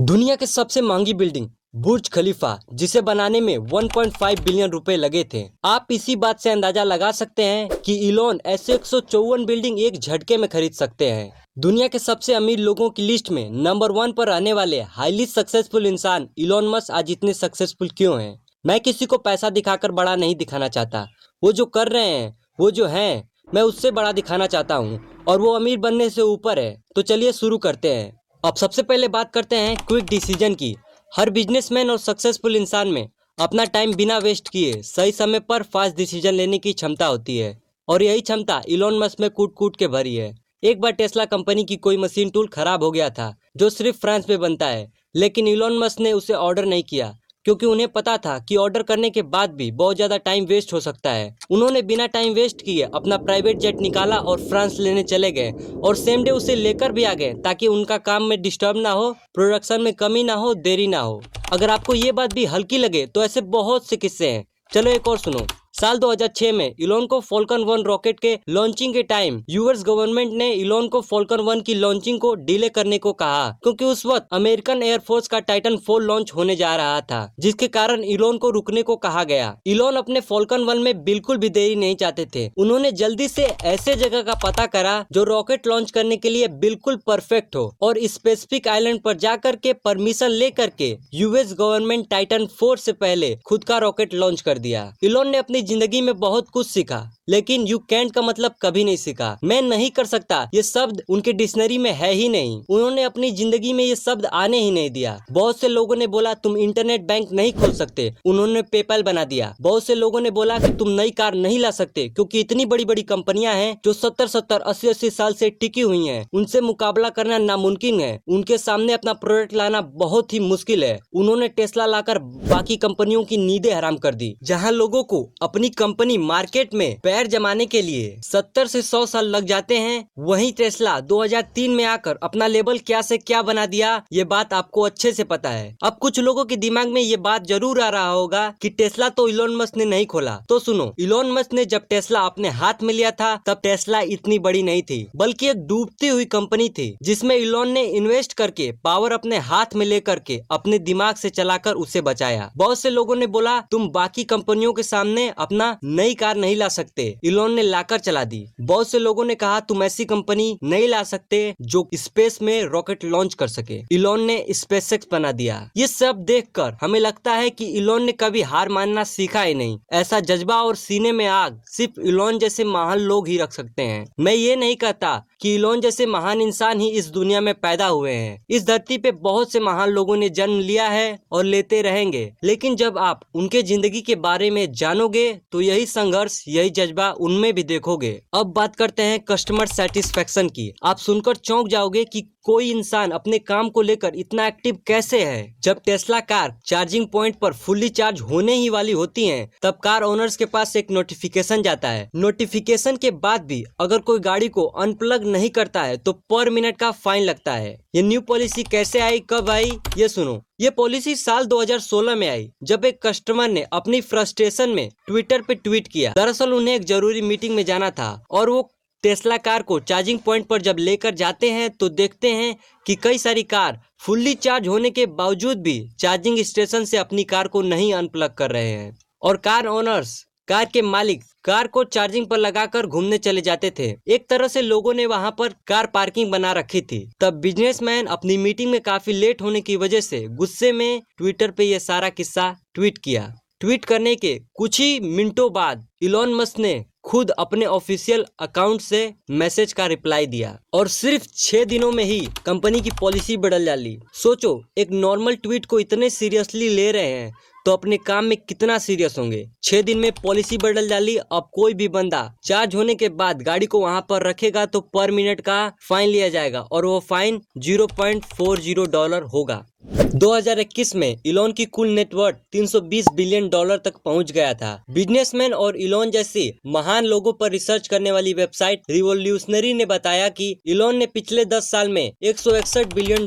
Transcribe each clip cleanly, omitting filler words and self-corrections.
दुनिया के सबसे महंगी बिल्डिंग बुर्ज खलीफा, जिसे बनाने में 1.5 बिलियन रुपए लगे थे। आप इसी बात से अंदाजा लगा सकते हैं कि इलॉन ऐसे 154 बिल्डिंग एक झटके में खरीद सकते हैं। दुनिया के सबसे अमीर लोगों की लिस्ट में नंबर 1 पर रहने वाले हाईली सक्सेसफुल इंसान इलॉन मस्क आज इतने सक्सेसफुल क्यों हैं? मैं किसी को पैसा दिखाकर बड़ा नहीं दिखाना चाहता। वो जो कर रहे हैं, वो जो हैं, मैं उससे बड़ा दिखाना चाहता हूँ और वो अमीर बनने से ऊपर है। तो चलिए शुरू करते हैं। अब सबसे पहले बात करते हैं क्विक डिसीजन की। हर बिजनेसमैन और सक्सेसफुल इंसान में अपना टाइम बिना वेस्ट किए सही समय पर फास्ट डिसीजन लेने की क्षमता होती है, और यही क्षमता इलॉन मस्क में कूट कूट के भरी है। एक बार टेस्ला कंपनी की कोई मशीन टूल खराब हो गया था जो सिर्फ फ्रांस में बनता है, लेकिन इलॉन मस्क ने उसे ऑर्डर नहीं किया क्योंकि उन्हें पता था कि ऑर्डर करने के बाद भी बहुत ज़्यादा टाइम वेस्ट हो सकता है। उन्होंने बिना टाइम वेस्ट किए अपना प्राइवेट जेट निकाला और फ्रांस लेने चले गए, और सेम डे उसे लेकर भी आ गए ताकि उनका काम में डिस्टर्ब ना हो, प्रोडक्शन में कमी ना हो, देरी ना हो। अगर आपको ये बात भी हल्की लगे तो ऐसे बहुत से किस्से हैं। चलो एक और सुनो। साल 2006 में इलॉन को फॉल्कन 1 रॉकेट के लॉन्चिंग के टाइम यूएस गवर्नमेंट ने इलॉन को फॉल्कन 1 की लॉन्चिंग को डिले करने को कहा, क्योंकि उस वक्त अमेरिकन एयरफोर्स का टाइटन 4 लॉन्च होने जा रहा था, जिसके कारण इलॉन को रुकने को कहा गया। इलॉन अपने फॉल्कन 1 में बिल्कुल भी देरी नहीं चाहते थे। उन्होंने जल्दी से ऐसे जगह का पता करा जो रॉकेट लॉन्च करने के लिए बिल्कुल परफेक्ट हो, और स्पेसिफिक आइलैंड पर जाकर के परमिशन लेकर के यूएस गवर्नमेंट टाइटन 4 से पहले खुद का रॉकेट लॉन्च कर दिया। इलॉन ने अपनी जिंदगी में बहुत कुछ सीखा, लेकिन यू कैंट का मतलब कभी नहीं सीखा। मैं नहीं कर सकता ये शब्द उनके डिक्शनरी में है ही नहीं। उन्होंने अपनी जिंदगी में ये शब्द आने ही नहीं दिया। बहुत से लोगों ने बोला तुम इंटरनेट बैंक नहीं खोल सकते, उन्होंने पेपैल बना दिया। बहुत से लोगों ने बोला कि तुम नई कार नहीं ला सकते क्योंकि इतनी बड़ी बड़ी कंपनियां हैं जो 70-70, 80-80 साल से टिकी हुई हैं, उनसे मुकाबला करना नामुमकिन है, उनके सामने अपना प्रोडक्ट लाना बहुत ही मुश्किल है। उन्होंने टेस्ला लाकर बाकी कंपनियों की नींदें हराम कर दी। जहाँ लोगों को अपनी कंपनी मार्केट में पैर जमाने के लिए 70 से 100 साल लग जाते हैं, वहीं टेस्ला 2003 में आकर अपना लेबल क्या से क्या बना दिया, ये बात आपको अच्छे से पता है। अब कुछ लोगों के दिमाग में ये बात जरूर आ रहा होगा कि टेस्ला तो इलॉन मस्क ने नहीं खोला। तो सुनो, इलॉन मस्क ने जब टेस्ला अपने हाथ में लिया था तब टेस्ला इतनी बड़ी नहीं थी, बल्कि एक डूबती हुई कंपनी थी, जिसमें इलॉन ने इन्वेस्ट करके पावर अपने हाथ में लेकर के अपने दिमाग से चलाकर उसे बचाया। बहुत से लोगों ने बोला तुम बाकी कंपनियों के सामने अपना नई कार नहीं ला सकते, इलॉन ने लाकर चला दी। बहुत से लोगों ने कहा तुम ऐसी कंपनी नहीं ला सकते जो स्पेस में रॉकेट लॉन्च कर सके, इलॉन ने स्पेसएक्स बना दिया। ये सब देखकर हमें लगता है कि इलॉन ने कभी हार मानना सीखा ही नहीं। ऐसा जज्बा और सीने में आग सिर्फ इलॉन जैसे महान लोग ही रख सकते हैं। मैं ये नहीं कहता कि इलॉन जैसे महान इंसान ही इस दुनिया में पैदा हुए हैं। इस धरती पे बहुत से महान लोगों ने जन्म लिया है और लेते रहेंगे, लेकिन जब आप उनके जिंदगी के बारे में जानोगे तो यही संघर्ष, यही जज्बा उनमें भी देखोगे। अब बात करते हैं कस्टमर सेटिस्फेक्शन की। आप सुनकर चौंक जाओगे कि कोई इंसान अपने काम को लेकर इतना एक्टिव कैसे है। जब टेस्ला कार चार्जिंग पॉइंट पर फुल्ली चार्ज होने ही वाली होती हैं, तब कार ओनर्स के पास एक नोटिफिकेशन जाता है। नोटिफिकेशन के बाद भी अगर कोई गाड़ी को अनप्लग नहीं करता है तो पर मिनट का फाइन लगता है। ये न्यू पॉलिसी कैसे आई, कब आई, ये सुनो। ये पॉलिसी साल 2016 में आई, जब एक कस्टमर ने अपनी फ्रस्ट्रेशन में ट्विटर पे ट्वीट किया। दरअसल उन्हें एक जरूरी मीटिंग में जाना था, और वो टेस्ला कार को चार्जिंग पॉइंट पर जब लेकर जाते हैं तो देखते हैं कि कई सारी कार फुल्ली चार्ज होने के बावजूद भी चार्जिंग स्टेशन से अपनी कार को नहीं अनप्लग कर रहे हैं, और कार ओनर्स, कार के मालिक कार को चार्जिंग पर लगाकर घूमने चले जाते थे। एक तरह से लोगों ने वहां पर कार पार्किंग बना रखी थी। तब बिजनेसमैन अपनी मीटिंग में काफी लेट होने की वजह से गुस्से में ट्विटर पे ये सारा किस्सा ट्वीट किया। ट्वीट करने के कुछ ही मिनटों बाद इलॉन मस्क ने खुद अपने ऑफिशियल अकाउंट से मैसेज का रिप्लाई दिया, और सिर्फ 6 दिनों में ही कंपनी की पॉलिसी बदल डाली। सोचो, एक नॉर्मल ट्वीट को इतने सीरियसली ले रहे हैं तो अपने काम में कितना सीरियस होंगे। 6 दिन में पॉलिसी बदल डाली। अब कोई भी बंदा चार्ज होने के बाद गाड़ी को वहां पर रखेगा तो पर मिनट का फाइन लिया जाएगा, और वो फाइन $0.40 होगा। 2021 में इलॉन की कुल नेटवर्थ $320 बिलियन तक पहुंच गया था। बिजनेसमैन और इलॉन जैसे महान लोगों पर रिसर्च करने वाली वेबसाइट रिवोल्यूशनरी ने बताया कि इलॉन ने पिछले 10 साल में $161 बिलियन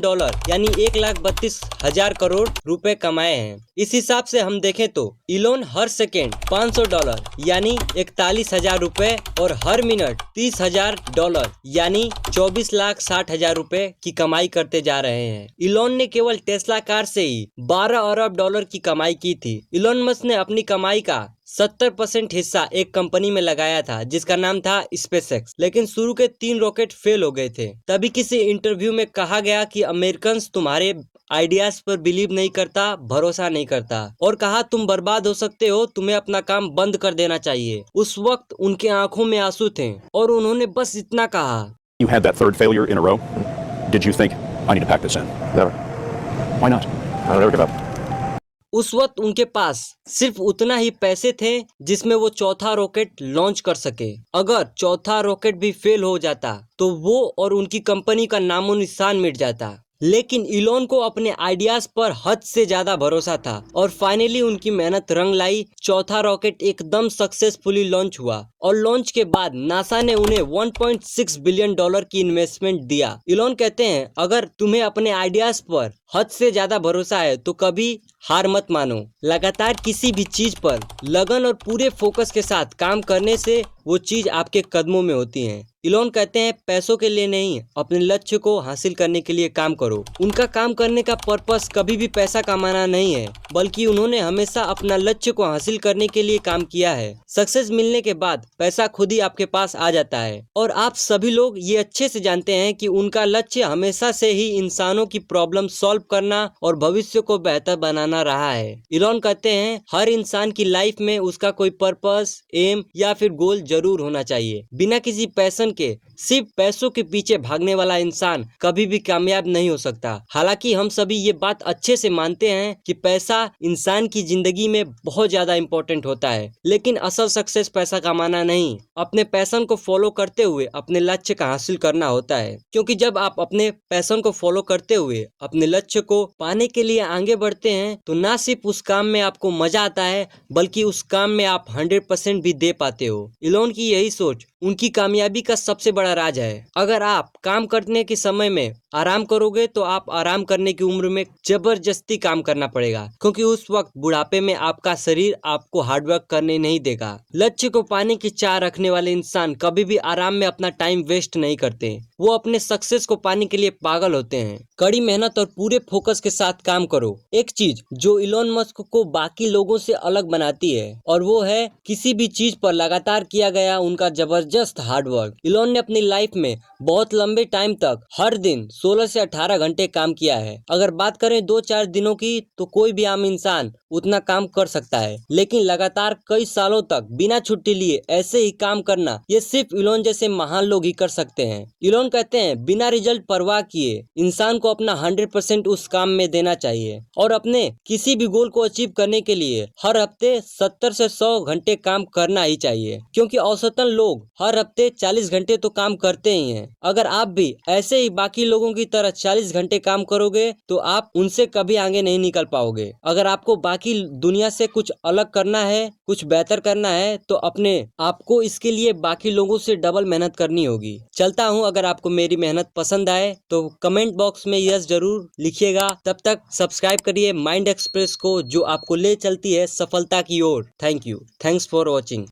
यानी $1,32,000 करोड़ रुपए कमाए हैं। इस हिसाब हिसाब से हम देखें तो इलोन हर सेकेंड $500 यानी 41,000 रुपए और हर मिनट $30,000 यानी 24,60,000 रुपए की कमाई करते जा रहे हैं। इलोन ने केवल टेस्ला कार से ही $12 अरब की कमाई की थी। इलोन मस्क ने अपनी कमाई का 70% हिस्सा एक कंपनी में लगाया था जिसका नाम था स्पेसएक्स, लेकिन शुरू के 3 रॉकेट फेल हो गए थे। तभी किसी इंटरव्यू में कहा गया कि अमेरिकन्स तुम्हारे आइडियाज पर बिलीव नहीं करता, भरोसा नहीं करता, और कहा तुम बर्बाद हो सकते हो, तुम्हें अपना काम बंद कर देना चाहिए। उस वक्त उनके आंखों में आंसू थे और उन्होंने बस इतना कहा, You had that third failure in a row. Did you think, I need to pack this in? Never. Why not? I never give up. उस वक्त उनके पास सिर्फ उतना ही पैसे थे जिसमें वो चौथा रॉकेट लॉन्च कर सके। अगर चौथा रॉकेट भी फेल हो जाता तो वो और उनकी कंपनी का नामो निशान मिट जाता। लेकिन इलोन को अपने आइडियाज पर हद से ज्यादा भरोसा था और फाइनली उनकी मेहनत रंग लाई। चौथा रॉकेट एकदम सक्सेसफुली लॉन्च हुआ और लॉन्च के बाद नासा ने उन्हें $1.6 बिलियन की इन्वेस्टमेंट दिया। इलोन कहते हैं, अगर तुम्हें अपने आइडियाज पर हद से ज्यादा भरोसा है तो कभी हार मत मानो। लगातार किसी भी चीज पर लगन और पूरे फोकस के साथ काम करने से वो चीज आपके कदमों में होती है। इलोन कहते हैं, पैसों के लिए नहीं, अपने लक्ष्य को हासिल करने के लिए काम करो। उनका काम करने का पर्पस कभी भी पैसा कमाना नहीं है, बल्कि उन्होंने हमेशा अपना लक्ष्य को हासिल करने के लिए काम किया है। सक्सेस मिलने के बाद पैसा खुद ही आपके पास आ जाता है और आप सभी लोग ये अच्छे से जानते हैं कि उनका लक्ष्य हमेशा से ही इंसानों की प्रॉब्लम सॉल्व करना और भविष्य को बेहतर बनाना रहा है। इलोन कहते हैं, हर इंसान की लाइफ में उसका कोई पर्पस, एम या फिर गोल जरूर होना चाहिए। बिना किसी पैशन के सिर्फ पैसों के पीछे भागने वाला इंसान कभी भी कामयाब नहीं हो सकता। हालांकि हम सभी ये बात अच्छे से मानते हैं कि पैसा इंसान की जिंदगी में बहुत ज्यादा इम्पोर्टेंट होता है, लेकिन असल सक्सेस पैसा कमाना नहीं, अपने पैशन को फॉलो करते हुए अपने लक्ष्य का हासिल करना होता है। क्योंकि जब आप अपने पैशन को फॉलो करते हुए अपने लक्ष्य को पाने के लिए आगे बढ़ते हैं तो ना सिर्फ उस काम में आपको मजा आता है, बल्कि उस काम में आप 100% भी दे पाते हो। इलोन की यही सोच उनकी कामयाबी का सबसे बड़ा राज है। अगर आप काम करने के समय में आराम करोगे तो आप आराम करने की उम्र में जबरदस्ती काम करना पड़ेगा, क्योंकि उस वक्त बुढ़ापे में आपका शरीर आपको हार्डवर्क करने नहीं देगा। लक्ष्य को पाने की चाह रखने वाले इंसान कभी भी आराम में अपना टाइम वेस्ट नहीं करते, वो अपने सक्सेस को पाने के लिए पागल होते हैं। कड़ी मेहनत और पूरे फोकस के साथ काम करो। एक चीज जो इलोन मस्क को बाकी लोगों से अलग बनाती है और वो है किसी भी चीज पर लगातार किया गया उनका जबरदस्त हार्डवर्क। इलोन ने अपनी लाइफ में बहुत लंबे टाइम तक हर दिन 16 से 18 घंटे काम किया है। अगर बात करें 2-4 दिनों की तो कोई भी आम इंसान उतना काम कर सकता है, लेकिन लगातार कई सालों तक बिना छुट्टी लिए ऐसे ही काम करना ये सिर्फ इलोन जैसे महान लोग ही कर सकते हैं। इलोन कहते हैं, बिना रिजल्ट परवाह किए इंसान को अपना 100% उस काम में देना चाहिए और अपने किसी भी गोल को अचीव करने के लिए हर हफ्ते 70 से 100 घंटे काम करना ही चाहिए, क्योंकि औसतन लोग हर हफ्ते 40 घंटे तो काम करते ही हैं। अगर आप भी ऐसे ही बाकी लोगों की तरह 40 घंटे काम करोगे तो आप उनसे कभी आगे नहीं निकल पाओगे। अगर आपको बाकी दुनिया से कुछ अलग करना है, कुछ बेहतर करना है, तो अपने आपको इसके लिए बाकी लोगों से डबल मेहनत करनी होगी। चलता हूँ, अगर आपको मेरी मेहनत पसंद आए तो कमेंट बॉक्स में यस जरूर लिखिएगा। तब तक सब्सक्राइब करिए माइंड एक्सप्रेस को, जो आपको ले चलती है सफलता की ओर। Thank you, thanks for watching.